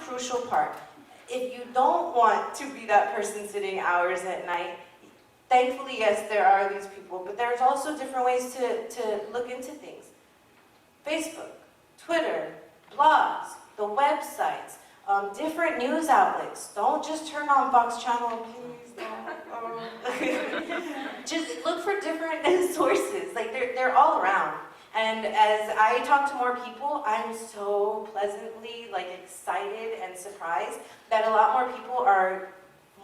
crucial part. If you don't want to be that person sitting hours at night, thankfully, yes, there are these people, but there's also different ways to look into things. Facebook, Twitter, blogs, the websites, different news outlets. Don't just turn on Fox Channel, please. Just look for different sources. Like, they're all around. And as I talk to more people, I'm so pleasantly excited and surprised that a lot more people are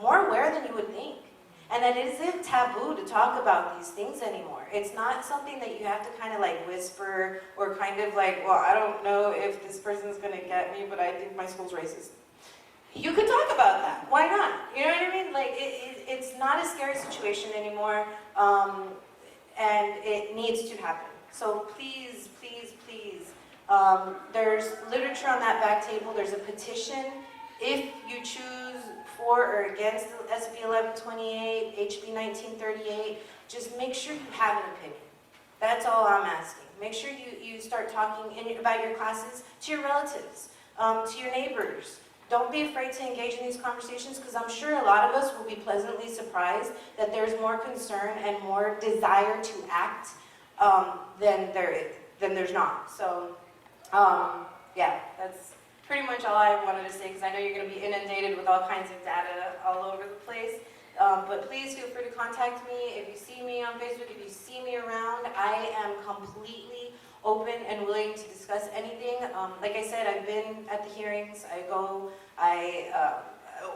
more aware than you would think. And that it isn't taboo to talk about these things anymore. It's not something that you have to kind of whisper or kind of well, I don't know if this person's gonna get me, but I think my school's racist. You could talk about that. Why not? You know what I mean? It's not a scary situation anymore, and it needs to happen. So please, please, please, there's literature on that back table. There's a petition. If you choose for or against SB 1128, HB 1938, just make sure you have an opinion. That's all I'm asking. Make sure you start talking about your classes to your relatives, to your neighbors. Don't be afraid to engage in these conversations, because I'm sure a lot of us will be pleasantly surprised that there's more concern and more desire to act than there's not. So, yeah, that's pretty much all I wanted to say, because I know you're going to be inundated with all kinds of data all over the place. But please feel free to contact me. If you see me on Facebook, if you see me around, I am completely open and willing to discuss anything. Like I said, I've been at the hearings.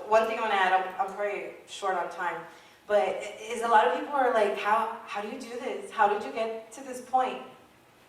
One thing I want to add, I'm probably short on time, but is a lot of people are like, how do you do this? How did you get to this point?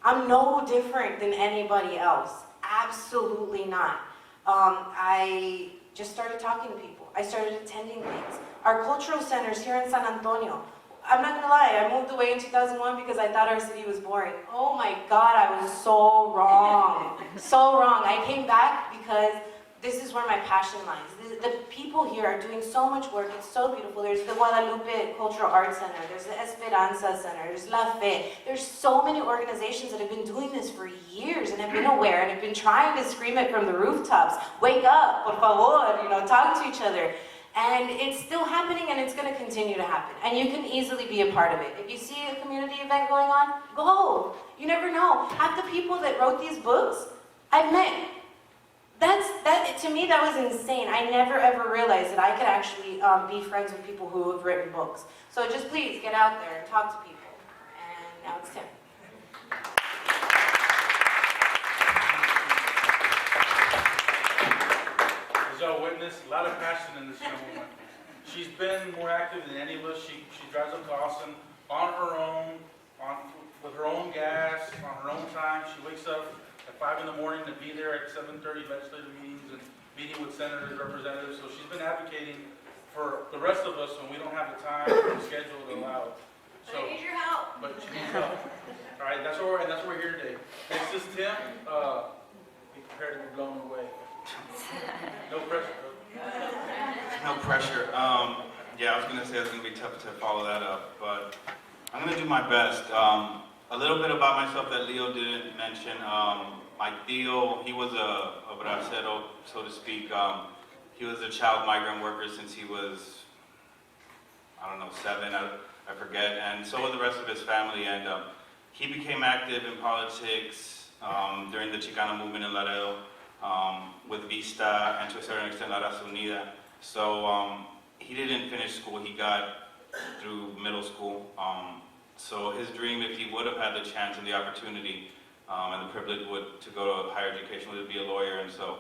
I'm no different than anybody else. Absolutely not. I just started talking to people. I started attending things. Our cultural centers here in San Antonio, I'm not gonna lie, I moved away in 2001 because I thought our city was boring. Oh my God, I was so wrong. So wrong. I came back because this is where my passion lies. The people here are doing so much work. It's so beautiful. There's the Guadalupe Cultural Arts Center. There's the Esperanza Center. There's La Fe. There's so many organizations that have been doing this for years and have been aware and have been trying to scream it from the rooftops. Wake up, por favor, talk to each other. And it's still happening, and it's going to continue to happen. And you can easily be a part of it. If you see a community event going on, go. You never know. Half the people that wrote these books, I've met. To me, that was insane. I never ever realized that I could actually be friends with people who have written books. So just please get out there and talk to people. And now it's Tim. As y'all witnessed, a lot of passion in this young woman. She's been more active than any of us. She drives up to Austin on her own, with her own gas, on her own time. She wakes up at 5 in the morning to be there at 7:30 legislative meetings and meeting with senators, representatives. So she's been advocating for the rest of us when we don't have the time or the schedule to allow it. So, I need your help. But she needs help. All right, that's why we're here today. Next is Tim. Be prepared to be blown away. No pressure. No pressure. Yeah, I was going to say it's going to be tough to follow that up, but I'm going to do my best. A little bit about myself that Leo didn't mention. My tío, he was a bracero, so to speak. He was a child migrant worker since he was, 7, I forget, and so was the rest of his family. And he became active in politics during the Chicano movement in Laredo with Vista and to a certain extent La Raza Unida. So he didn't finish school. He got through middle school. So his dream, if he would have had the chance and the opportunity and the privilege to go to higher education, would be a lawyer. And so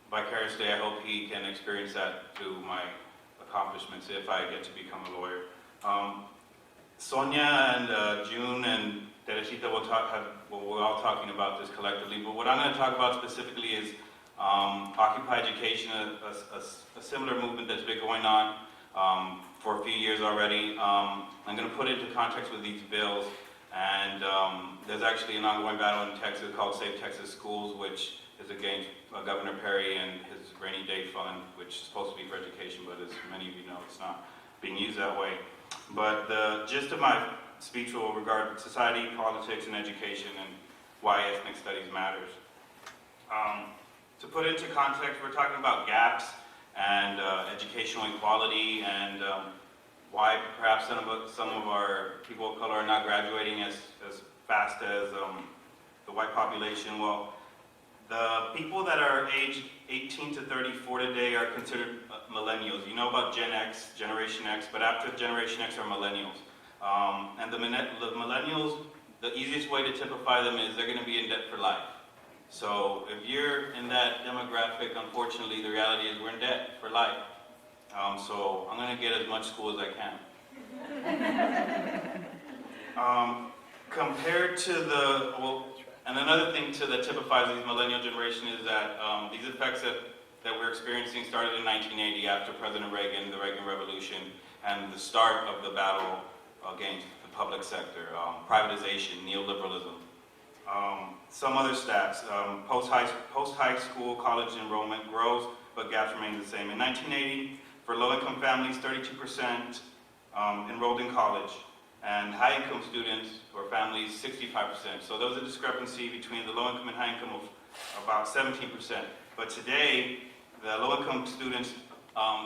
vicariously, I hope he can experience that through my accomplishments if I get to become a lawyer. Sonia and June and Teresita we're all talking about this collectively, but what I'm going to talk about specifically is Occupy Education, a similar movement that's been going on for a few years already. I'm going to put it into context with these bills, and there's actually an ongoing battle in Texas called Save Texas Schools, which is against Governor Perry and his rainy day fund, which is supposed to be for education, but as many of you know, it's not being used that way. But the gist of my speech will regard society, politics, and education, and why ethnic studies matters. To put into context, we're talking about gaps and educational equality and why perhaps some of our people of color are not graduating as fast as the white population. Well, the people that are aged 18 to 34 today are considered millennials. You know about Gen X, Generation X, but after Generation X are millennials. And the millennials, the easiest way to typify them is they're going to be in debt for life. So if you're in that demographic, unfortunately, the reality is we're in debt for life. So I'm going to get as much school as I can. Compared to and another thing that typifies these millennial generation is that these effects that we're experiencing started in 1980 after President Reagan, the Reagan Revolution, and the start of the battle against the public sector, privatization, neoliberalism. Some other stats, post-high school college enrollment grows, but gaps remain the same. In 1980, for low-income families, 32% enrolled in college, and high-income students or families, 65%. So there was a discrepancy between the low-income and high-income of about 17%. But today, the low-income students,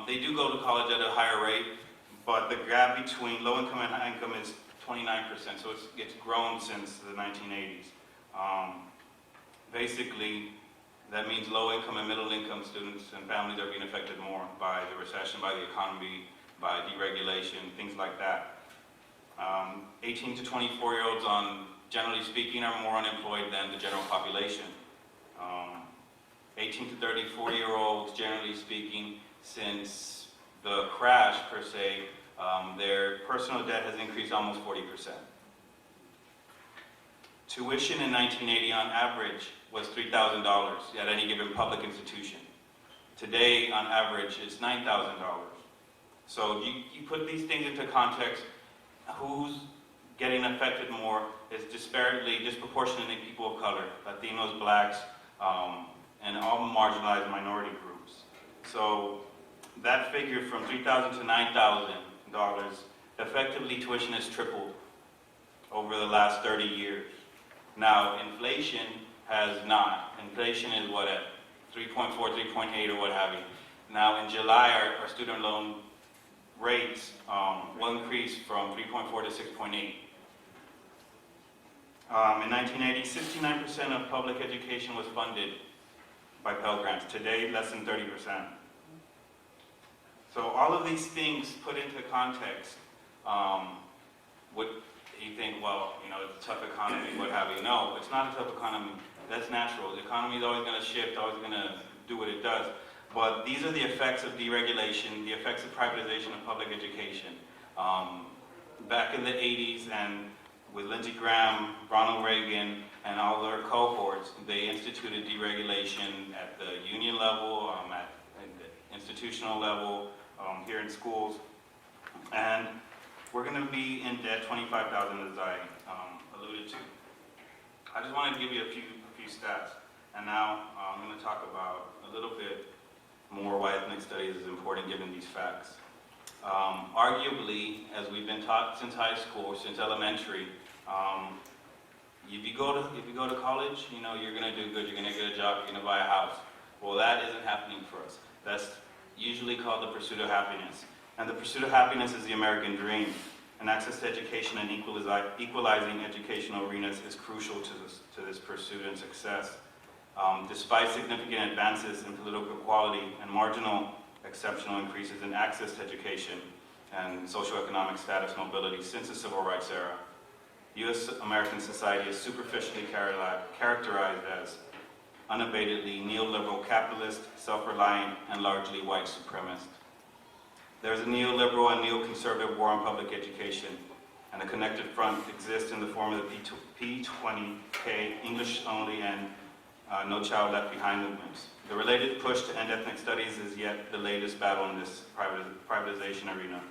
they do go to college at a higher rate, but the gap between low-income and high-income is 29%. So it's grown since the 1980s. Basically, that means low-income and middle-income students and families are being affected more by the recession, by the economy, by deregulation, things like that. 18 to 24-year-olds, generally speaking, are more unemployed than the general population. 18 to 40-year-olds, generally speaking, since the crash, per se, their personal debt has increased almost 40%. Tuition in 1980 on average was $3,000 at any given public institution. Today, on average, it's $9,000. So you put these things into context, who's getting affected more is disproportionately people of color, Latinos, blacks, and all marginalized minority groups. So that figure from $3,000 to $9,000, effectively tuition has tripled over the last 30 years. Now, inflation has not. Inflation is what, at 3.4, 3.8 or what have you. Now, in July, our student loan rates will increase from 3.4 to 6.8. In 1980, 69% of public education was funded by Pell Grants. Today, less than 30%. So all of these things put into context, you think, well, it's a tough economy, what have you. No, it's not a tough economy. That's natural. The economy is always going to shift, always going to do what it does. But these are the effects of deregulation, the effects of privatization of public education. Back in the 80s, and with Lindsey Graham, Ronald Reagan, and all their cohorts, they instituted deregulation at the union level, at the institutional level, here in schools. And we're going to be in debt, 25,000 as I alluded to. I just wanted to give you a few stats. And now I'm going to talk about a little bit more why ethnic studies is important given these facts. Arguably, as we've been taught since high school, since elementary, if you go to college, you're going to do good, you're going to get a job, you're going to buy a house. Well, that isn't happening for us. That's usually called the pursuit of happiness. And the pursuit of happiness is the American dream. And access to education and equalizing educational arenas is crucial to this pursuit and success. Despite significant advances in political equality and marginal exceptional increases in access to education and socioeconomic status mobility since the Civil Rights era, U.S. American society is superficially characterized as unabatedly neoliberal capitalist, self-reliant, and largely white supremacist. There is a neoliberal and neoconservative war on public education, and a connected front exists in the form of the P20K, English only, and No Child Left Behind movements. The related push to end ethnic studies is yet the latest battle in this privatization arena.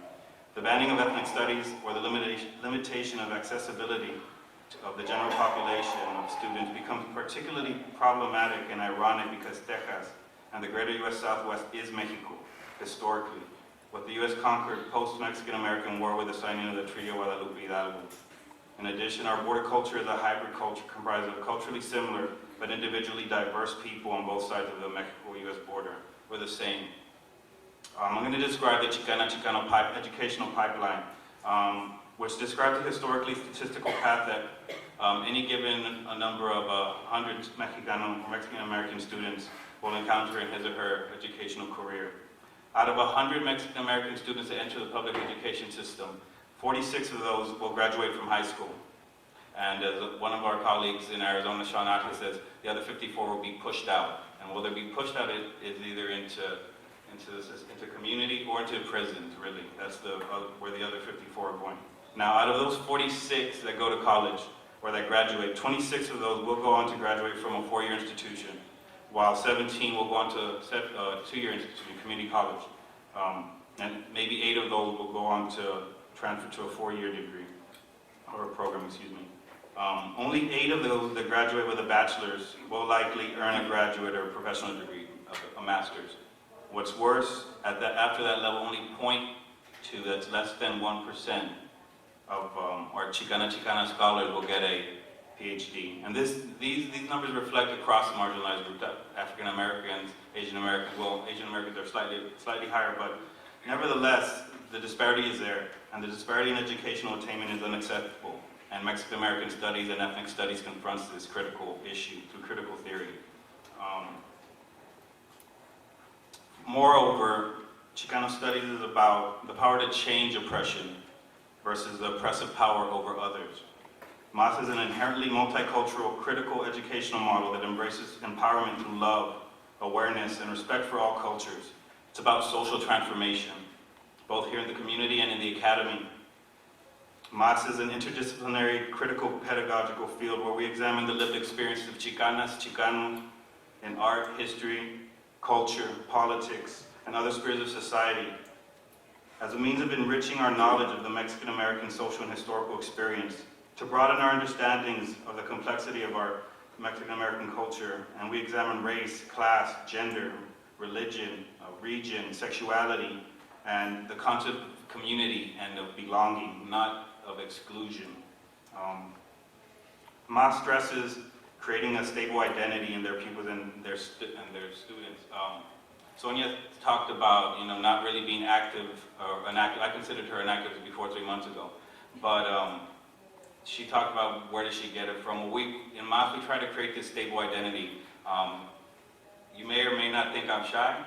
The banning of ethnic studies, or the limitation of accessibility of the general population of students, becomes particularly problematic and ironic because Texas and the greater U.S. Southwest is Mexico, historically, what the U.S. conquered post-Mexican-American War with the signing of the Treaty of Guadalupe Hidalgo. In addition, our border culture is a hybrid culture comprised of culturally similar but individually diverse people on both sides of the Mexico-U.S. border. We're the same. I'm going to describe the Chicano educational pipeline, which describes the historically statistical path that any given a number of 100 Mexican-American students will encounter in his or her educational career. Out of 100 Mexican-American students that enter the public education system, 46 of those will graduate from high school. And as one of our colleagues in Arizona, Sean Ashley, says, the other 54 will be pushed out. And will they be pushed out is either into community or into prisons, really. That's where the other 54 are going. Now, out of those 46 that go to college or that graduate, 26 of those will go on to graduate from a 4-year institution, while 17 will go on to a 2-year institution, community college. And maybe 8 of those will go on to transfer to a 4-year degree, or a program, excuse me. Only 8 of those that graduate with a bachelor's will likely earn a graduate or a professional degree, a master's. What's worse, after that level, only 0.2, that's less than 1% of our Chicana scholars will get a PhD. And these numbers reflect across the marginalized group, African Americans, Asian Americans. Well, Asian Americans are slightly higher, but nevertheless, the disparity is there, and the disparity in educational attainment is unacceptable. And Mexican American studies and ethnic studies confronts this critical issue through critical theory. Moreover, Chicano studies is about the power to change oppression versus the oppressive power over others. MAS is an inherently multicultural, critical educational model that embraces empowerment through love, awareness, and respect for all cultures. It's about social transformation, both here in the community and in the academy. MAS is an interdisciplinary, critical pedagogical field where we examine the lived experiences of Chicanas, Chicanos in art, history, culture, politics, and other spheres of society as a means of enriching our knowledge of the Mexican-American social and historical experience, to broaden our understandings of the complexity of our Mexican-American culture, and we examine race, class, gender, religion, region, sexuality, and the concept of community and of belonging, not of exclusion. MAS stresses creating a stable identity in their pupils and their students. Sonia talked about, not really being active, or I considered her an activist before 3 months ago, but she talked about where did she get it from. In MAS, we try to create this stable identity. You may or may not think I'm shy,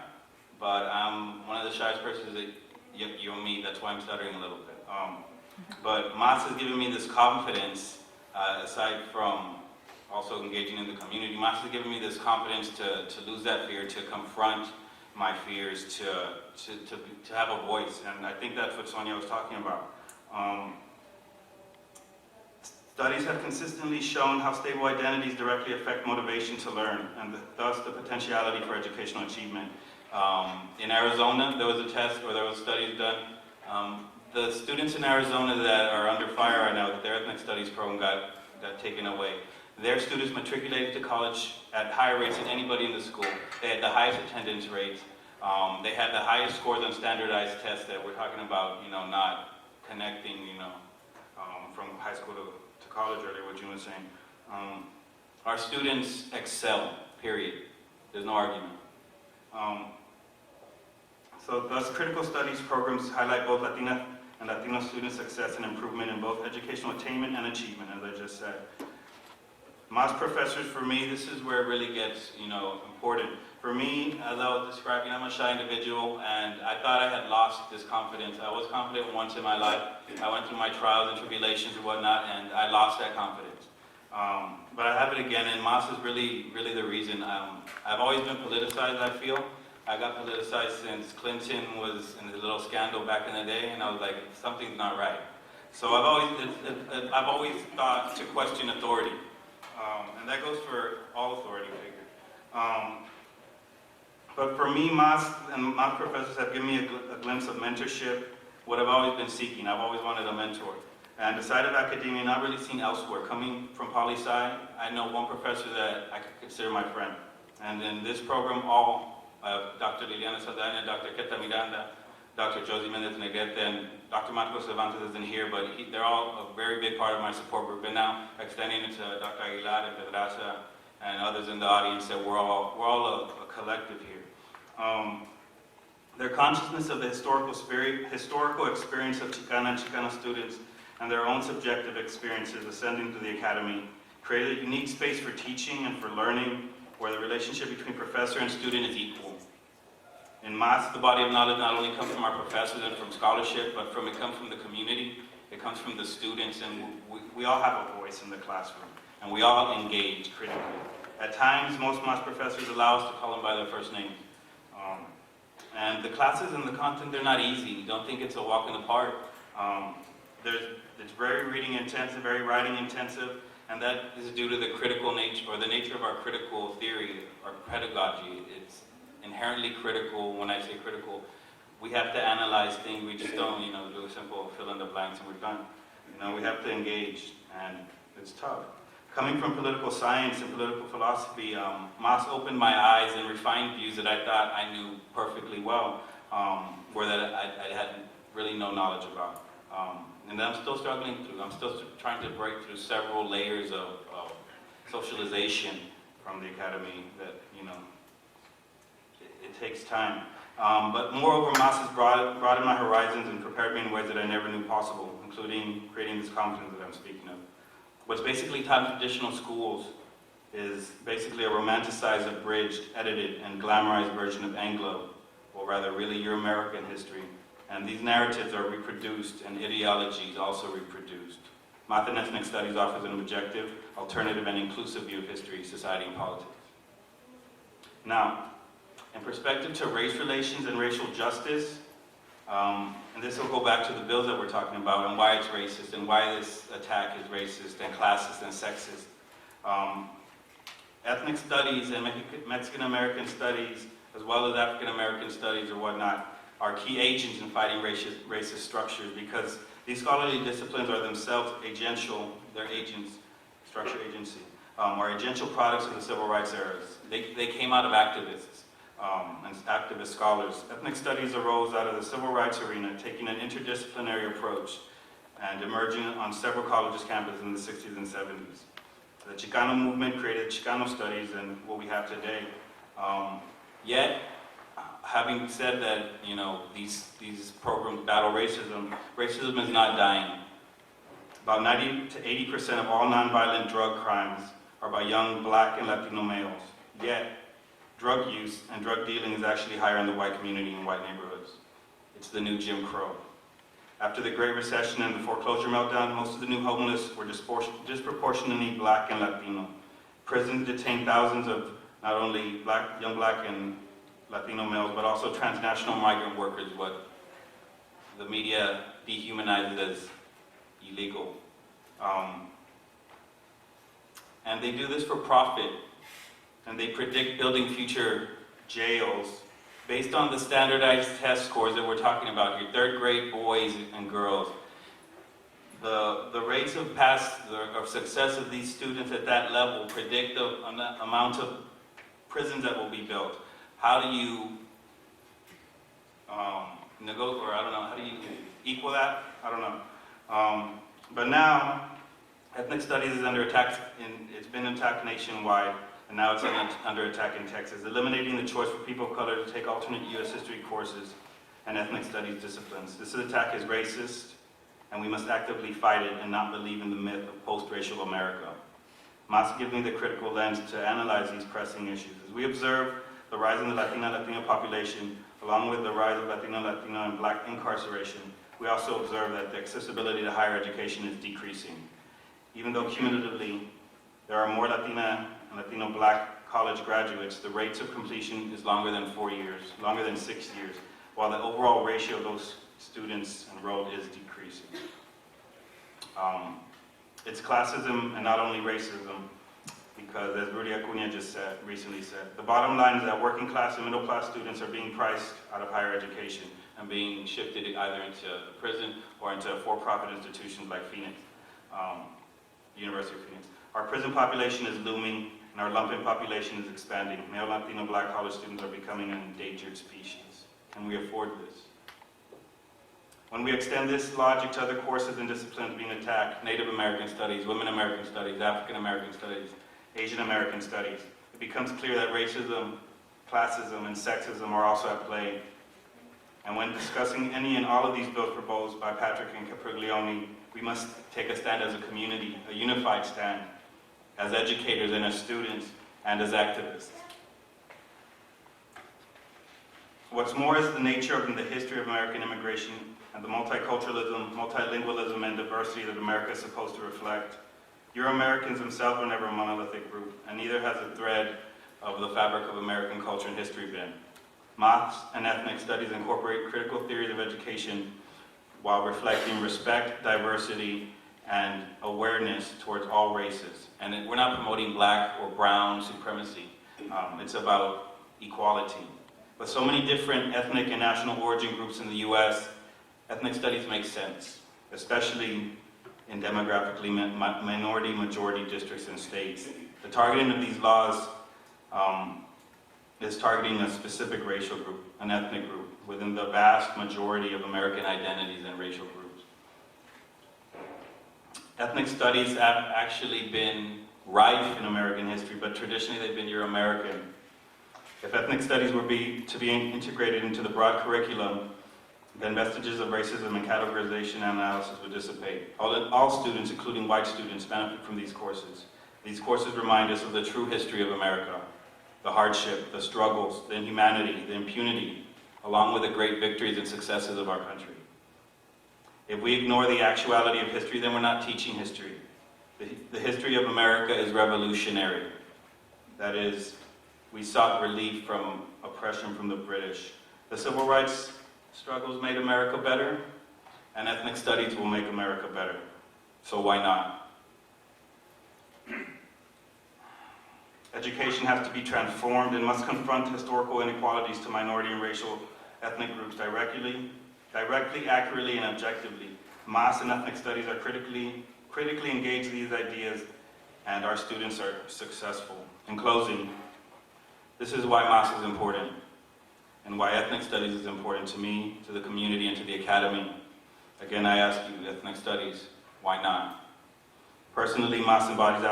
but I'm one of the shyest persons that you'll meet. That's why I'm stuttering a little bit. But MAS has given me this confidence, aside from also engaging in the community. MAS has given me this confidence to lose that fear, to confront my fears, to have a voice. And I think that's what Sonia was talking about. Studies have consistently shown how stable identities directly affect motivation to learn, and thus the potentiality for educational achievement. In Arizona, there was a test, or there was studies done. The students in Arizona that are under fire right now, their ethnic studies program got taken away. Their students matriculated to college at higher rates than anybody in the school. They had the highest attendance rates. They had the highest scores on standardized tests that we're talking about, not connecting, from high school to college earlier, what June was saying. Our students excel, period. There's no argument. So thus, critical studies programs highlight both Latina and Latino student success and improvement in both educational attainment and achievement, as I just said. MAS professors, for me, this is where it really gets, important. For me, as I was describing, I'm a shy individual, and I thought I had lost this confidence. I was confident once in my life. I went through my trials and tribulations and whatnot, and I lost that confidence. But I have it again, and MAS is really the reason. I've always been politicized, I feel. I got politicized since Clinton was in the little scandal back in the day, and I was like, something's not right. So I've always thought to question authority. And that goes for all authority figures. But for me, MAS and MAS professors have given me a glimpse of mentorship, what I've always been seeking. I've always wanted a mentor. And the side of academia, not really seen elsewhere. Coming from poli-sci, I know one professor that I could consider my friend. And in this program, Dr. Liliana Saldana, Dr. Keta Miranda, Dr. Josie Mendez-Negrete, and Dr. Marcos Cervantes isn't here, but they're all a very big part of my support group. And now extending it to Dr. Aguilar and Pedraza and others in the audience that we're all a collective here. Their consciousness of the historical experience of Chicana and Chicano students and their own subjective experiences ascending to the academy created a unique space for teaching and for learning where the relationship between professor and student is equal. In MAS, the body of knowledge not only comes from our professors and from scholarship, but it comes from the community, it comes from the students, and we all have a voice in the classroom, and we all engage critically. At times, most MAS professors allow us to call them by their first name. And the classes and the content, they're not easy. Don't think it's a walk in the park. It's very reading intensive, very writing intensive, and that is due to the critical nature, or the nature of our critical theory, our pedagogy. It's inherently critical. When I say critical, we have to analyze things. We just don't, do a simple fill in the blanks and we're done. We have to engage, and it's tough. Coming from political science and political philosophy, MAS opened my eyes and refined views that I thought I knew perfectly well, or that I had really no knowledge about. And that I'm still struggling through. I'm still trying to break through several layers of socialization from the academy that, it takes time. But moreover, MAS has broadened my horizons and prepared me in ways that I never knew possible, including creating this competence that I'm speaking of. What's basically taught in traditional schools is basically a romanticized, abridged, edited, and glamorized version of Anglo, or rather really your American history. And these narratives are reproduced and ideologies also reproduced. Math and Ethnic Studies offers an objective, alternative, and inclusive view of history, society, and politics. Now, in perspective to race relations and racial justice, and this will go back to the bills that we're talking about and why it's racist and why this attack is racist and classist and sexist. Ethnic studies and Mexican American studies, as well as African American studies or whatnot, are key agents in fighting racist structures, because these scholarly disciplines are themselves agential, they're agents, structure agency, are agential products of the civil rights eras. They came out of activists. And activist scholars. Ethnic studies arose out of the civil rights arena, taking an interdisciplinary approach and emerging on several colleges' campuses in the 60s and 70s. The Chicano movement created Chicano studies and what we have today. Yet, having said that, these programs battle racism, racism is not dying. About 90 to 80% of all nonviolent drug crimes are by young Black and Latino males. Yet, drug use and drug dealing is actually higher in the white community and white neighborhoods. It's the new Jim Crow. After the Great Recession and the foreclosure meltdown, most of the new homeless were disproportionately Black and Latino. Prisons detained thousands of not only young Black and Latino males, but also transnational migrant workers, what the media dehumanized as illegal. And they do this for profit. And they predict building future jails based on the standardized test scores that we're talking about here, third grade boys and girls. The rates of success of these students at that level predict the amount of prisons that will be built. How do you negotiate, or I don't know, how do you equal that? I don't know. But now, ethnic studies is under attack, it's been attacked nationwide. And now it's under attack in Texas, eliminating the choice for people of color to take alternate U.S. history courses and ethnic studies disciplines. This attack is racist, and we must actively fight it and not believe in the myth of post-racial America. MAS gives me the critical lens to analyze these pressing issues. As we observe the rise in the Latino population, along with the rise of Latino, and Black incarceration, we also observe that the accessibility to higher education is decreasing. Even though cumulatively there are more Latina and Latino Black college graduates, the rates of completion is longer than 4 years, longer than 6 years, while the overall ratio of those students enrolled is decreasing. It's classism and not only racism, because as Rudy Acuna recently said, the bottom line is that working class and middle class students are being priced out of higher education and being shifted either into prison or into for-profit institutions like Phoenix, University of Phoenix. Our prison population is looming, and our lumpen population is expanding. Male, Latino, Black college students are becoming an endangered species. Can we afford this? When we extend this logic to other courses and disciplines being attacked, Native American studies, Women American studies, African American studies, Asian American Studies, it becomes clear that racism, classism, and sexism are also at play. And when discussing any and all of these bills proposed by Patrick and Capriglione, we must take a stand as a community, a unified stand, as educators and as students and as activists. What's more is the nature of the history of American immigration and the multiculturalism, multilingualism, and diversity that America is supposed to reflect. Euro-Americans themselves were never a monolithic group, and neither has the thread of the fabric of American culture and history been. Maths and ethnic studies incorporate critical theories of education while reflecting respect, diversity, and awareness towards all races. And we're not promoting black or brown supremacy. It's about equality. With so many different ethnic and national origin groups in the US, ethnic studies make sense, especially in demographically minority-majority districts and states. The targeting of these laws is targeting a specific racial group, an ethnic group, within the vast majority of American identities and racial groups. Ethnic studies have actually been rife in American history, but traditionally they've been Euro-American. If ethnic studies were to be integrated into the broad curriculum, then vestiges of racism and categorization and analysis would dissipate. All students, including white students, benefit from these courses. These courses remind us of the true history of America, the hardship, the struggles, the inhumanity, the impunity, along with the great victories and successes of our country. If we ignore the actuality of history, then we're not teaching history. The history of America is revolutionary. That is, we sought relief from oppression from the British. The civil rights struggles made America better, and ethnic studies will make America better. So why not? Education has to be transformed and must confront historical inequalities to minority and racial ethnic groups directly, accurately, and objectively. Mass and ethnic studies are critically engaged in these ideas, and our students are successful. In closing, this is why Mass is important, and why ethnic studies is important to me, to the community, and to the academy. Again, I ask you, ethnic studies, why not? Personally, Mass embodies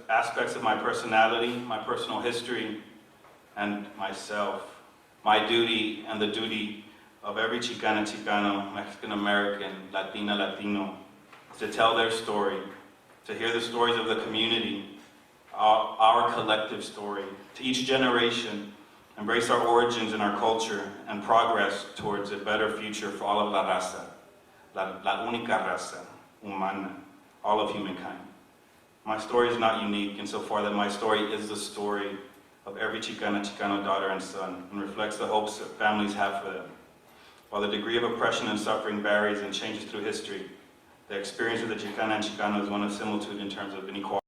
aspects of my personality, my personal history, and myself. My duty and the duty of every Chicana, Chicano, Mexican American, Latina, Latino, is to tell their story, to hear the stories of the community, our collective story, to each generation, embrace our origins and our culture, and progress towards a better future for all of la raza, la única raza humana, all of humankind. My story is not unique insofar that my story is the story of every Chicana, Chicano daughter and son, and reflects the hopes that families have for them. While the degree of oppression and suffering varies and changes through history, the experience of the Chicana and Chicano is one of similitude in terms of inequality.